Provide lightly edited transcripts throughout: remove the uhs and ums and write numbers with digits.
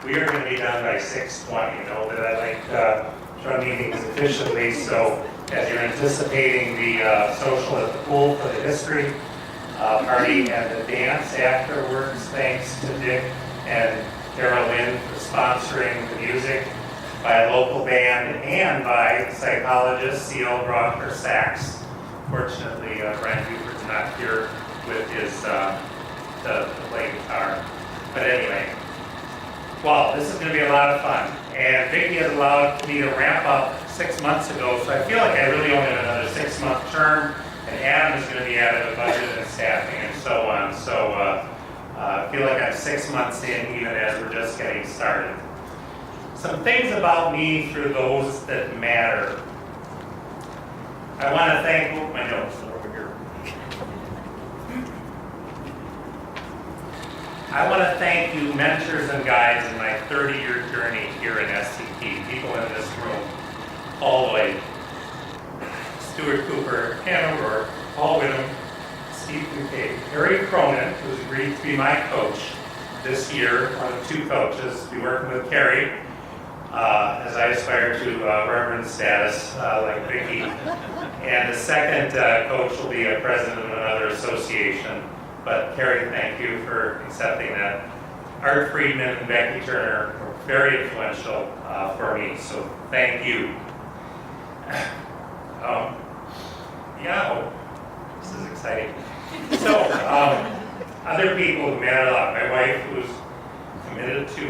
we are going to be done by 6:20. You know that I like run meetings efficiently, so as you're anticipating the social at the pool for the history party and the dance afterwards, thanks to Dick and Carol Lynn for sponsoring the music, by a local band and by psychologist C.L. brought her sax. Fortunately, Brent Bufort's not here with his to play guitar. But anyway, well, this is going to be a lot of fun. And Vicki has allowed me to ramp up 6 months ago, so I feel like I really only have another 6-month term. And Adam is going to be added a budget and staffing and so on. So I feel like I'm 6 months in, even as we're just getting started. Some things about me for those that matter. I want to thank, my notes are over here. I want to thank you, mentors and guides, in my 30-year journey here in SCP. People in this room, Paul Lloyd, Stuart Cooper, Hannah Rourke, Paul Whittam, Steve Kincaid, Harry Cronin, who's agreed to be my coach this year, one of 2 coaches. Be working with Carrie as I aspire to reverend status like Vicki. And the second coach will be a president of another association. But Carrie, thank you for accepting that. Art Friedman and Becky Turner were very influential for me, so thank you. Yeah, this is exciting. So, other people who matter a lot. My wife, who's committed to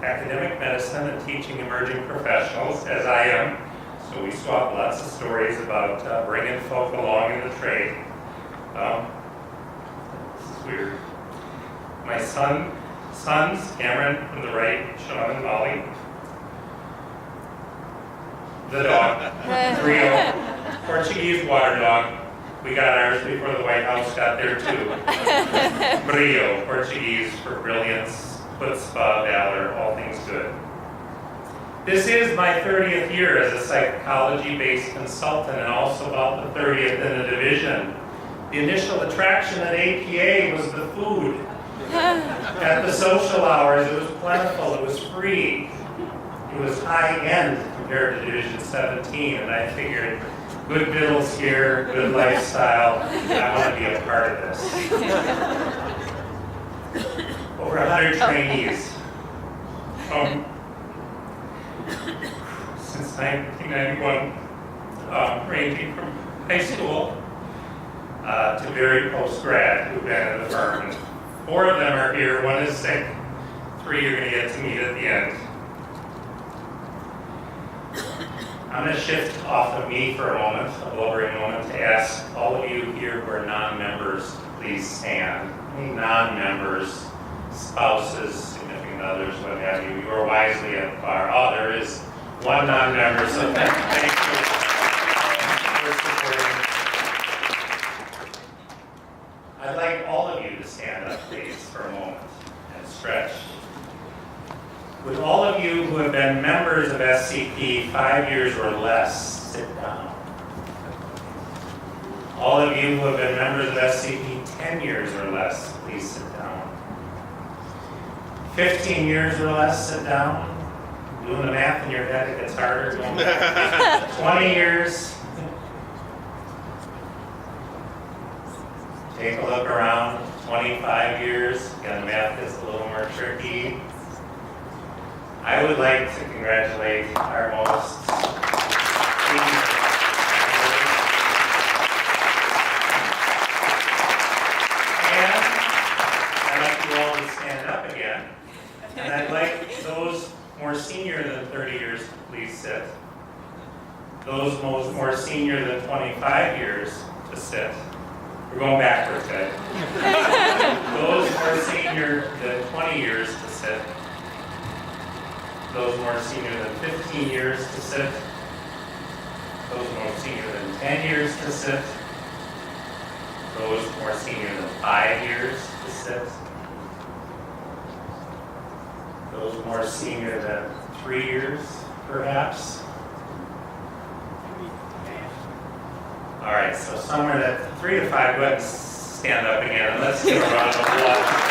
academic medicine and teaching emerging professionals, as I am. So we swap lots of stories about bringing folk along in the trade. This is weird. My sons, Cameron from the right, Sean and Molly. The dog, Rio, Portuguese water dog. We got ours before the White House got there too. Brio, Portuguese for brilliance, chutzpah, valor, all things good. This is my 30th year as a psychology-based consultant and also about the 30th in the division. The initial attraction at APA was the food. At the social hours, it was plentiful, it was free. It was high-end compared to Division 17, and I figured, good bills here, good lifestyle, I want to be a part of this. Over 100 trainees. Since 1991, ranging from high school to very post-grad who've been in the firm. And 4 of them are here, 1 is sick, 3 you're going to get to meet at the end. I'm going to shift off of me for a moment, a blubbering moment, to ask all of you here who are non-members to please stand. Any non-members, spouses, significant others, what have you, you are wisely at the bar. Oh, there is 1 non-member, so thank you for supporting. I'd like all of you to stand up, please, for a moment and stretch. With all of you who have been members of SCP 5 years or less, sit down. All of you who have been members of SCP 10 years or less, please sit down. 15 years or less, sit down. Doing the math in your head, it gets harder. 20 years. Take a look around. 25 years. Again, math is a little more tricky. I would like to congratulate our most senior and I'd like you all to stand up again. And I'd like those more senior than 30 years to please sit. Those more senior than 25 years to sit. We're going backwards, guys. Those more senior than 20 years to sit. Those more senior than 15 years to sit. Those more senior than 10 years to sit. Those more senior than 5 years to sit. Those more senior than 3 years, perhaps. All right, so somewhere that 3 to 5, go ahead and stand up again, and let's give a round of applause.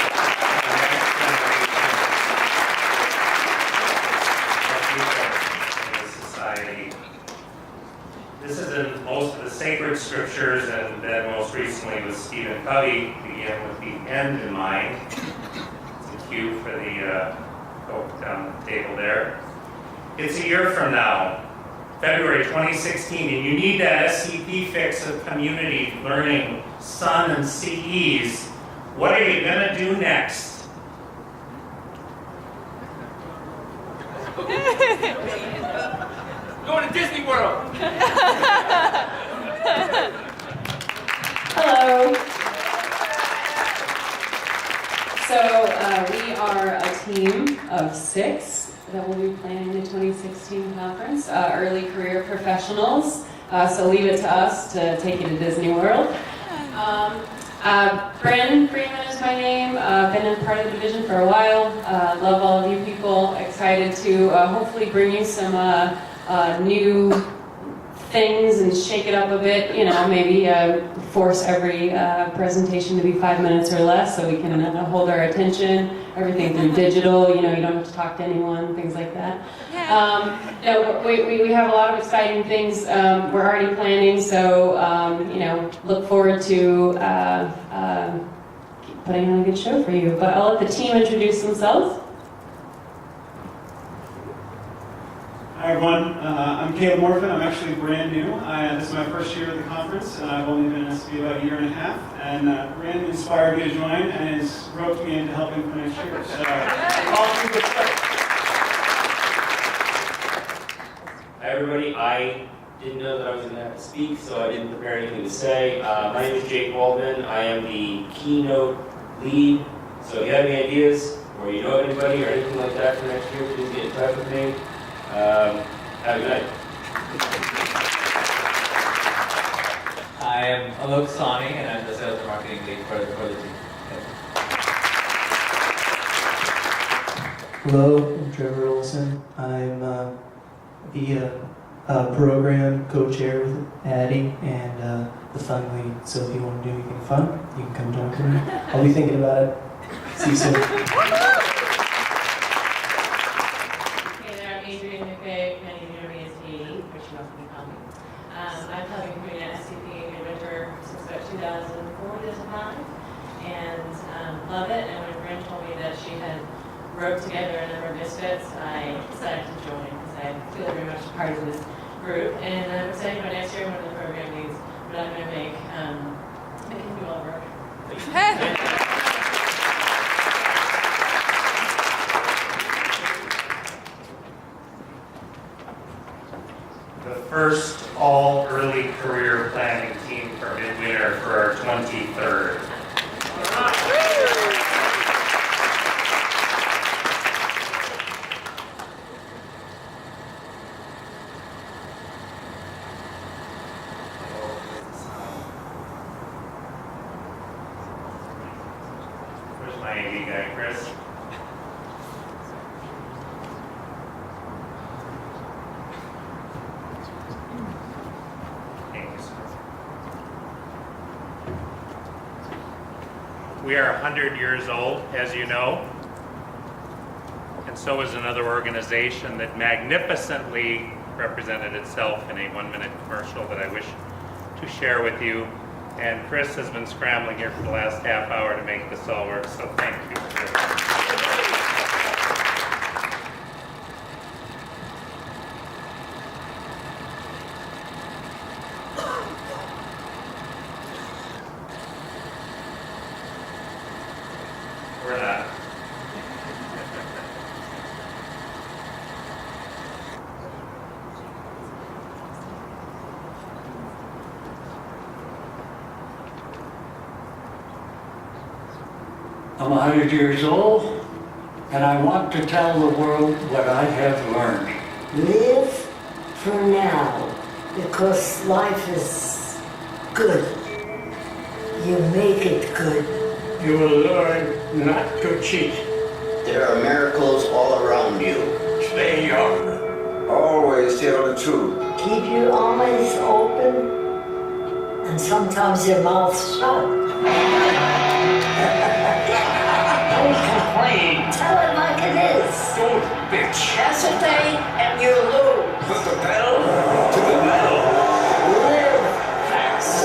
scriptures, and then most recently with Stephen Covey, begin with the end in mind. It's a cue for the folk down the table there. It's a year from now, February 2016, and you need that SCP fix of community learning Sun and CEs. What are you going to do next? Going to Disney World. Hello. So we are a team of 6 that will be planning the 2016 conference, early career professionals. So leave it to us to take you to Disney World. Brandon Freeman is my name. Been in part of the division for a while. Love all of you people. Excited to hopefully bring you some new things and shake it up a bit. You know, maybe force every presentation to be 5 minutes or less so we can hold our attention. Everything through digital. You know, you don't have to talk to anyone. Things like that. No, we have a lot of exciting things we're already planning, so you know, look forward to putting on a good show for you. But I'll let the team introduce themselves. Hi everyone, I'm Caleb Morfin. I'm actually brand new. This is my first year at the conference. I've only been in SB about a year and a half, and Brandon inspired me to join and has roped me into helping for next year. So, all things good stuff. Hi everybody, I didn't know that I was going to have to speak, so I didn't prepare anything to say. My name is Jake Waldman. I am the keynote lead. So if you have any ideas, or you know anybody or anything like that for next year, please get in touch with me. Have a good night. I am Alok Sani, and I'm the sales and marketing lead for the team. Hello, I'm Trevor Olson. I'm the program co-chair with Addie and the fun lead. So if you want to do anything fun, you can come talk to me. I'll be thinking about it. See you soon. I've been doing SCP MidWinter since about 2004 this time, and love it. And when Bryn told me that she had roped together a number of misfits, I decided to join because I feel very much a part of this group. And I'm excited about next year, one of the program leads, but I'm going to make making you all work. The first all early career planning team for MidWinter for our 23rd. Where's my AV guy, Chris? We are 100 years old, as you know, and so is another organization that magnificently represented itself in a 1-minute commercial that I wish to share with you. And Chris has been scrambling here for the last half hour to make this all work, so thank you. We're not. I'm 100 years old, and I want to tell the world what I have learned. Live for now, because life is good. You make it good. You will learn not to cheat. There are miracles all around you. Stay young. Always tell the truth. Keep your eyes open and sometimes your mouth shut. Don't complain. Tell it like it is. Don't bitch. Hesitate and you lose. Put the pedal to the metal. Live fast.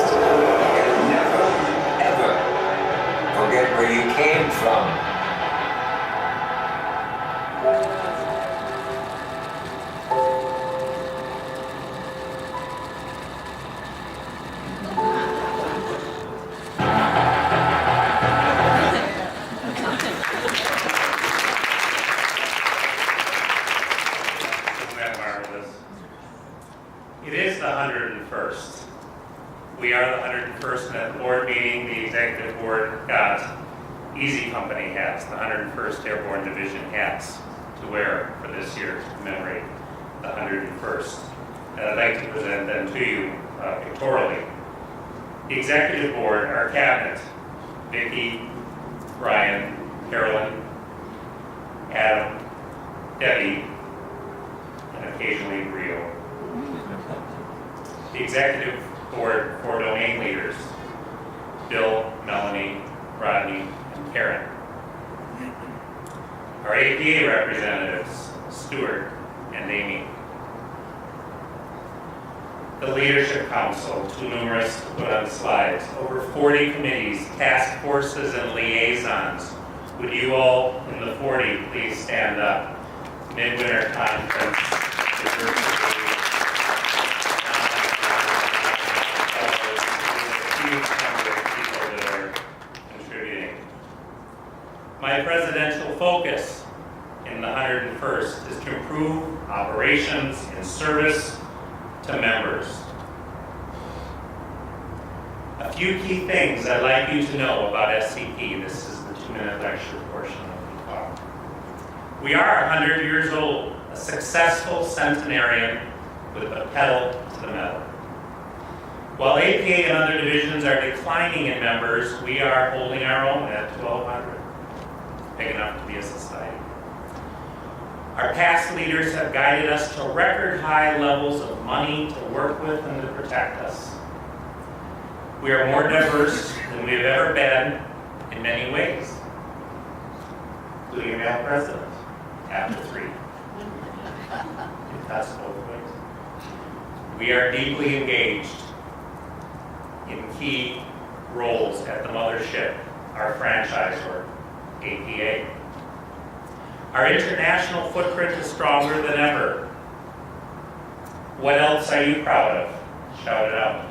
We are the 101st, and at the board meeting, the executive board got Easy Company hats, the 101st Airborne Division hats to wear for this year to commemorate the 101st. And I'd like to present them to you pictorially. The executive board, our cabinet, Vicki, Brian, Carolyn, Adam, Debbie, and occasionally Rio. The executive board for domain leaders, Bill, Melanie, Rodney, and Karen. Our APA representatives, Stuart and Amy. The Leadership Council, too numerous to put on slides. Over 40 committees, task forces, and liaisons. Would you all in the 40 please stand up? MidWinter Conference, diversity, huge number of people that are contributing. My presidential focus in the 101st is to improve operations in service to members. A few key things I'd like you to know about SCP. This is the 2-minute lecture portion of the talk. We are 100 years old, a successful centenarian with a pedal to the metal. While APA and other divisions are declining in members, we are holding our own at 1,200, big enough to be a society. Our past leaders have guided us to record high levels of money to work with and to protect us. We are more diverse than we have ever been in many ways, including a male president, after 3. If that's both ways. We are deeply engaged in key roles at the mothership, our franchisor, APA. Our international footprint is stronger than ever. What else are you proud of? Shout it out.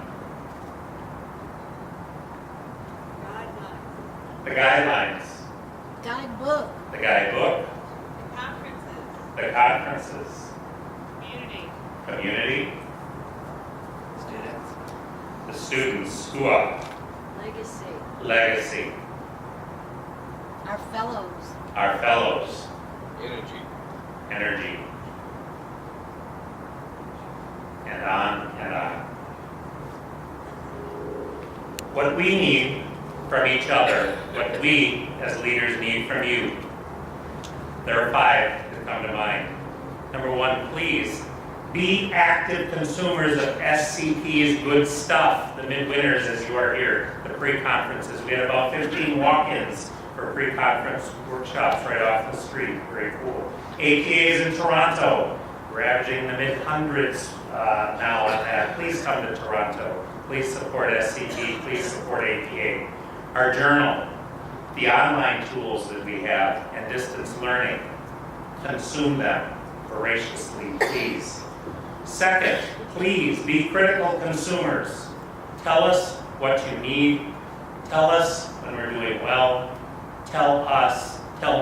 The guidelines. Guidebook. The guidebook. Conferences. The conferences. Community. Students. The students. Who are? Legacy. Legacy. Our fellows. Our fellows. Energy. And on and on. What we need from each other, what we as leaders need from you. There are 5 that come to mind. Number 1, please be active consumers of SCP's good stuff, the midwinters as you are here, the pre-conferences. We had about 15 walk-ins for pre-conference workshops right off the street. Very cool. APAs in Toronto. We're averaging the mid-hundreds now on that. Please come to Toronto. Please support SCP. Please support APA. Our journal, the online tools that we have, and distance learning. Consume them voraciously, please. Second, please be critical consumers. Tell us what you need. Tell us when we're doing well. Tell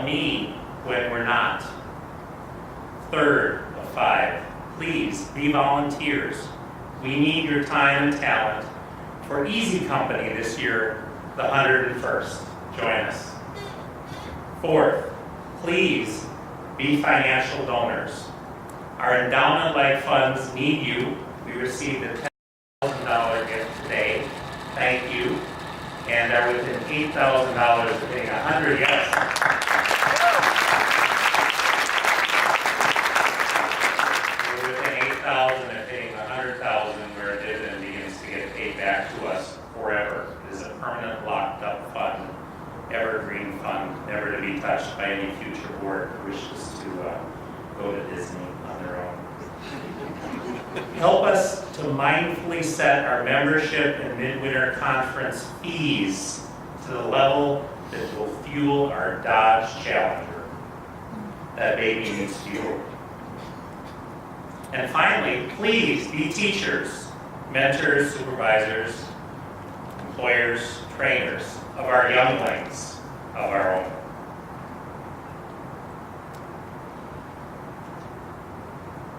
me when we're not. Third of 5, please be volunteers. We need your time and talent. For Easy Company this year, the 101st. Join us. Fourth, please be financial donors. Our endowment-like funds need you. We received a $10,000 gift today. Thank you. And are within $8,000 of getting 100, yes. We're within 8,000 of hitting 100,000 where a dividend begins to get paid back to us forever. It is a permanent locked-up fund, evergreen fund, never to be touched by any future board who wishes to go to Disney on their own. Help us to mindfully set our membership and midwinter conference fees to the level that will fuel our Dodge Challenger. That baby needs fuel. And finally, please be teachers, mentors, supervisors, employers, trainers of our younglings, of our own.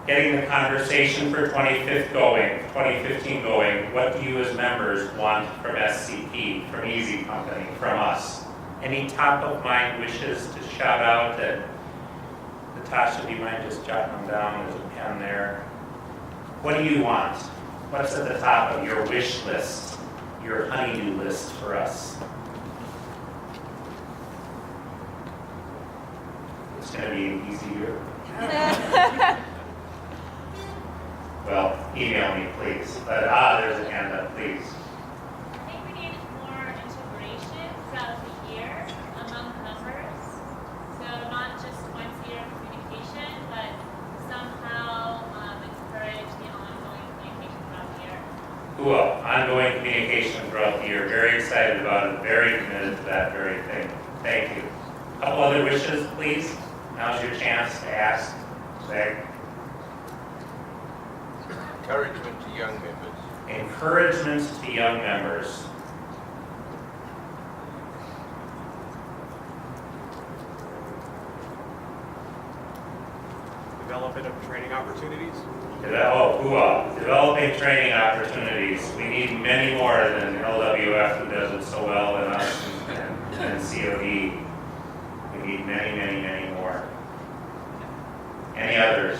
getting the conversation for 2015 going, what do you as members want from SCP, from Easy Company, from us? Any top of mind wishes to shout out that Natasha, do you mind just jotting them down? There's a pen there. What do you want? What's at the top of your wish list, your honeydew list for us? It's going to be an easy year. Well, email me, please. But there's a hand up, please. I think we need more integration throughout the year among members. So not just once a year communication, but somehow encourage the ongoing communication throughout the year. Cool. Ongoing communication throughout the year. Very excited about it. Very committed to that very thing. Thank you. Couple other wishes, please. Now's your chance to ask. Say. Encouragement to young members. Encouragement to young members. Development of training opportunities. Developing training opportunities. We need many more than LWF, who does it so well, and us and COD. We need many, many, many more. Any others?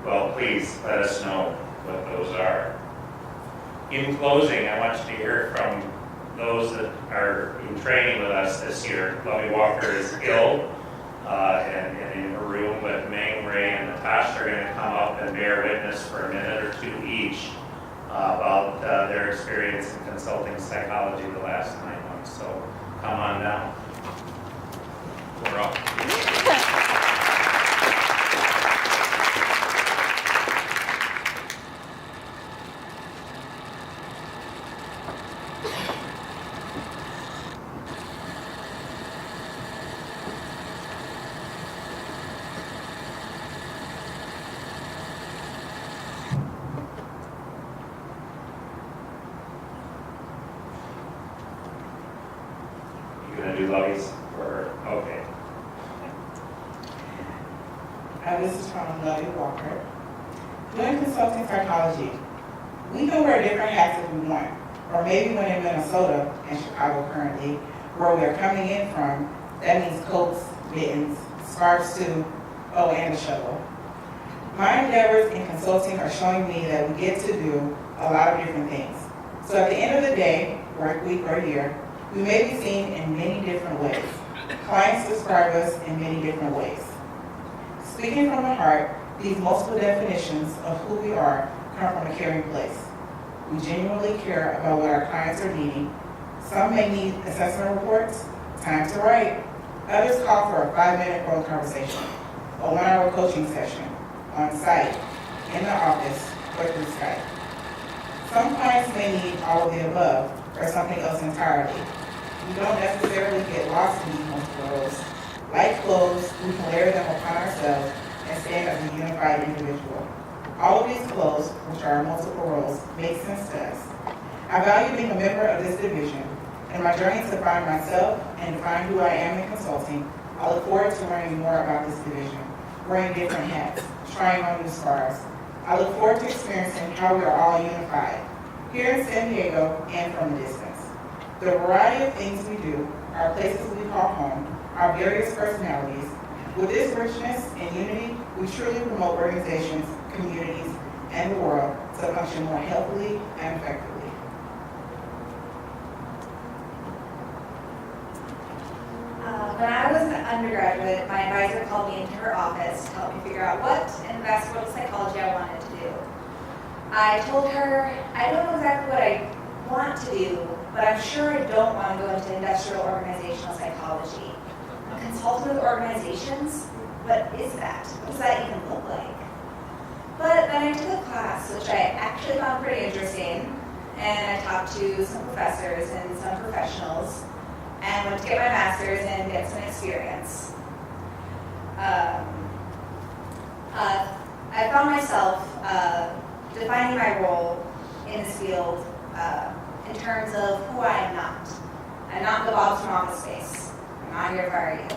Well, please let us know what those are. In closing, I want you to hear from those that are in training with us this year. Lovey Walker is ill and in her room, but Meng, Ray, and Natasha are going to come up and bear witness for a minute or two each about their experience in consulting psychology the last 9 months. So come on down. We're up. You gonna do Lovey's for her? Okay. This is from Lovey Walker. Doing consulting psychology, we can wear different hats if we want, or maybe when in Minnesota and Chicago currently, where we are coming in from, that means coats, mittens, scarves too, oh, and a shovel. My endeavors in consulting are showing me that we get to do a lot of different things. So at the end of the day, work week or year, we may be seen in many different ways. Clients describe us in many different ways. Speaking from the heart, these multiple definitions of who we are come from a caring place. We genuinely care about what our clients are needing. Some may need assessment reports, time to write. Others call for a 5-minute phone conversation, a 1-hour coaching session, on site, in the office, or through Skype. Some clients may need all of the above, or something else entirely. We don't necessarily get lost in these multiple roles. Like clothes, we can layer them upon ourselves and stand as a unified individual. All of these clothes, which are multiple roles, make sense to us. I value being a member of this division. In my journey to find myself and define who I am in consulting, I look forward to learning more about this division, wearing different hats, trying on new scarves. I look forward to experiencing how we are all unified, here in San Diego and from a distance. The variety of things we do, our places we call home, our various personalities. With this richness and unity, we truly promote organizations, communities, and the world to function more healthily and effectively. When I was an undergraduate, my advisor called me into her office to help me figure out what in the vascular psychology I wanted to do. I told her, I don't know exactly what I want to do, but I'm sure I don't want to go into industrial organizational psychology. I'm consulting with organizations? What is that? What does that even look like? But then I took a class, which I actually found pretty interesting, and I talked to some professors and some professionals, and went to get my master's and get some experience. I found myself defining my role in this field in terms of who I am not. I'm not the boss from Office Space. I'm not here to fire you.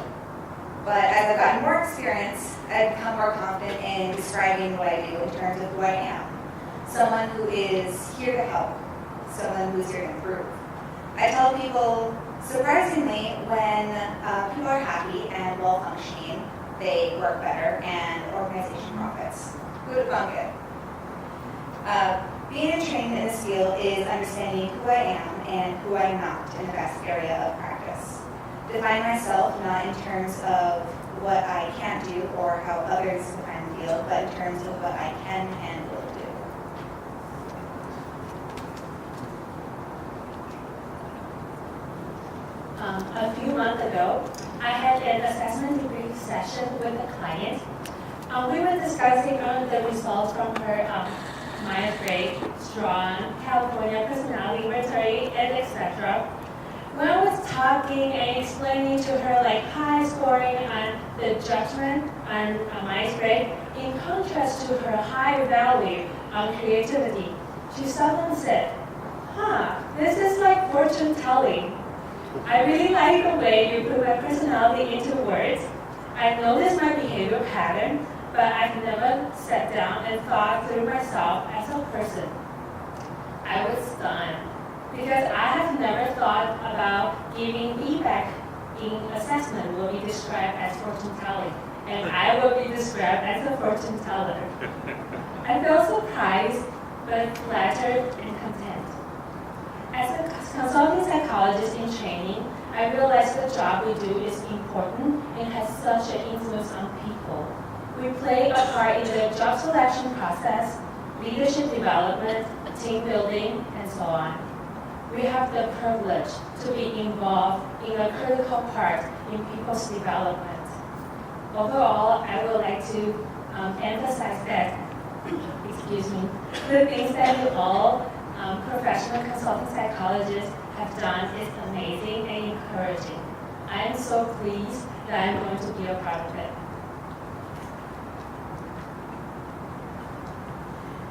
But as I've gotten more experience, I've become more confident in describing what I do in terms of who I am. Someone who is here to help, someone who's here to improve. I tell people, surprisingly, when people are happy and well-functioning, they work better and the organization profits. Who would have thunk it? Being trained in this field is understanding who I am and who I am not in the vast area of practice. Define myself not in terms of what I can't do or how others define the field, but in terms of what I can and will do. A few months ago, I had an assessment debrief session with a client. We were discussing the results from her Myers-Briggs, Strong, California Personality Inventory, and etc. When I was talking and explaining to her like high scoring on the judgment on Myers-Briggs, in contrast to her high value on creativity, she suddenly said, this is like fortune telling. I really like the way you put my personality into words. I noticed my behavior pattern, but I've never sat down and thought through myself as a person. I was stunned because I have never thought about giving feedback in assessment will be described as fortune telling, and I will be described as a fortune teller. I felt surprised, but flattered and content. As a consulting psychologist in training, I realized the job we do is important and has such an influence on people. We play a part in the job selection process, leadership development, team building, and so on. We have the privilege to be involved in a critical part in people's development. Overall, I would like to emphasize that, the things that you all professional consulting psychologists have done is amazing and encouraging. I am so pleased that I'm going to be a part of it.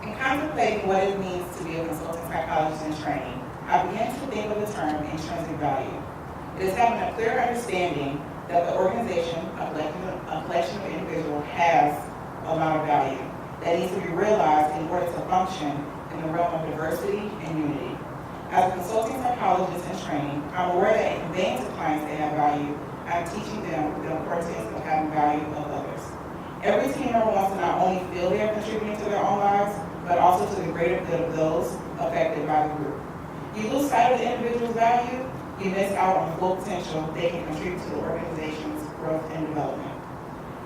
In contemplating what it means to be a consulting psychologist in training, I began to think of the term intrinsic value. It is having a clear understanding that the organization, a collection of individuals, has a lot of value that needs to be realized in order to function in the realm of diversity and unity. As a consulting psychologist in training, I'm aware that in conveying to clients they have value, I'm teaching them the importance of having value of others. Every team member wants to not only feel they are contributing to their own lives, but also to the greater good of those affected by the group. You lose sight of the individual's value, you miss out on the full potential they can contribute to the organization's growth and development.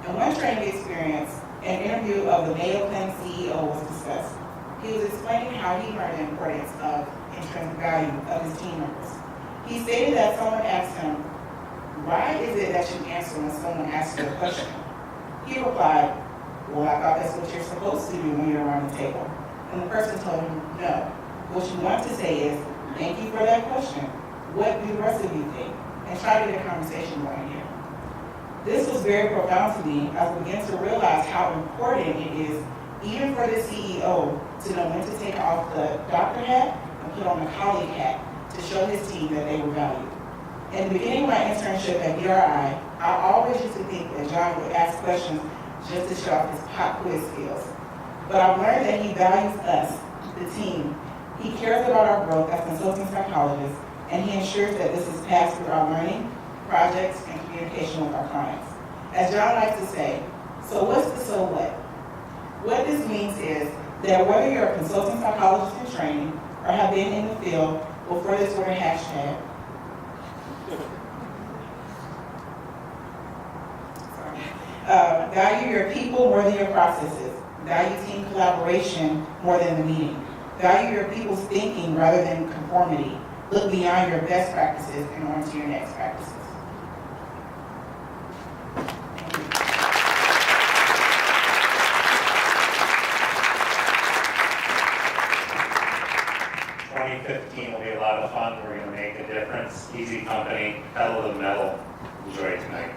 In one training experience, an interview of the Mayo Clinic CEO was discussed. He was explaining how he learned the importance of intrinsic value of his team members. He stated that someone asked him, "Why is it that you answer when someone asks you a question?" He replied, "Well, I thought that's what you're supposed to do when you're around the table." And the person told him, "No. What you want to say is, thank you for that question. What do the rest of you think?" And try to get a conversation going here. This was very profound to me as I began to realize how important it is, even for the CEO, to know when to take off the doctor hat and put on the colleague hat to show his team that they were valued. In the beginning of my internship at BRI, I always used to think that John would ask questions just to show off his pop quiz skills. But I've learned that he values us, the team. He cares about our growth as consulting psychologists, and he ensures that this is passed through our learning, projects, and communication with our clients. As John likes to say, so what's the so what? What this means is that whether you're a consulting psychologist in training or have been in the field before this Twitter hashtag, value your people more than your processes. Value team collaboration more than the meeting. Value your people's thinking rather than conformity. Look beyond your best practices and on to your next practices. 2015 will be a lot of fun. We're going to make a difference. Easy company, pedal to the metal. Enjoy it tonight.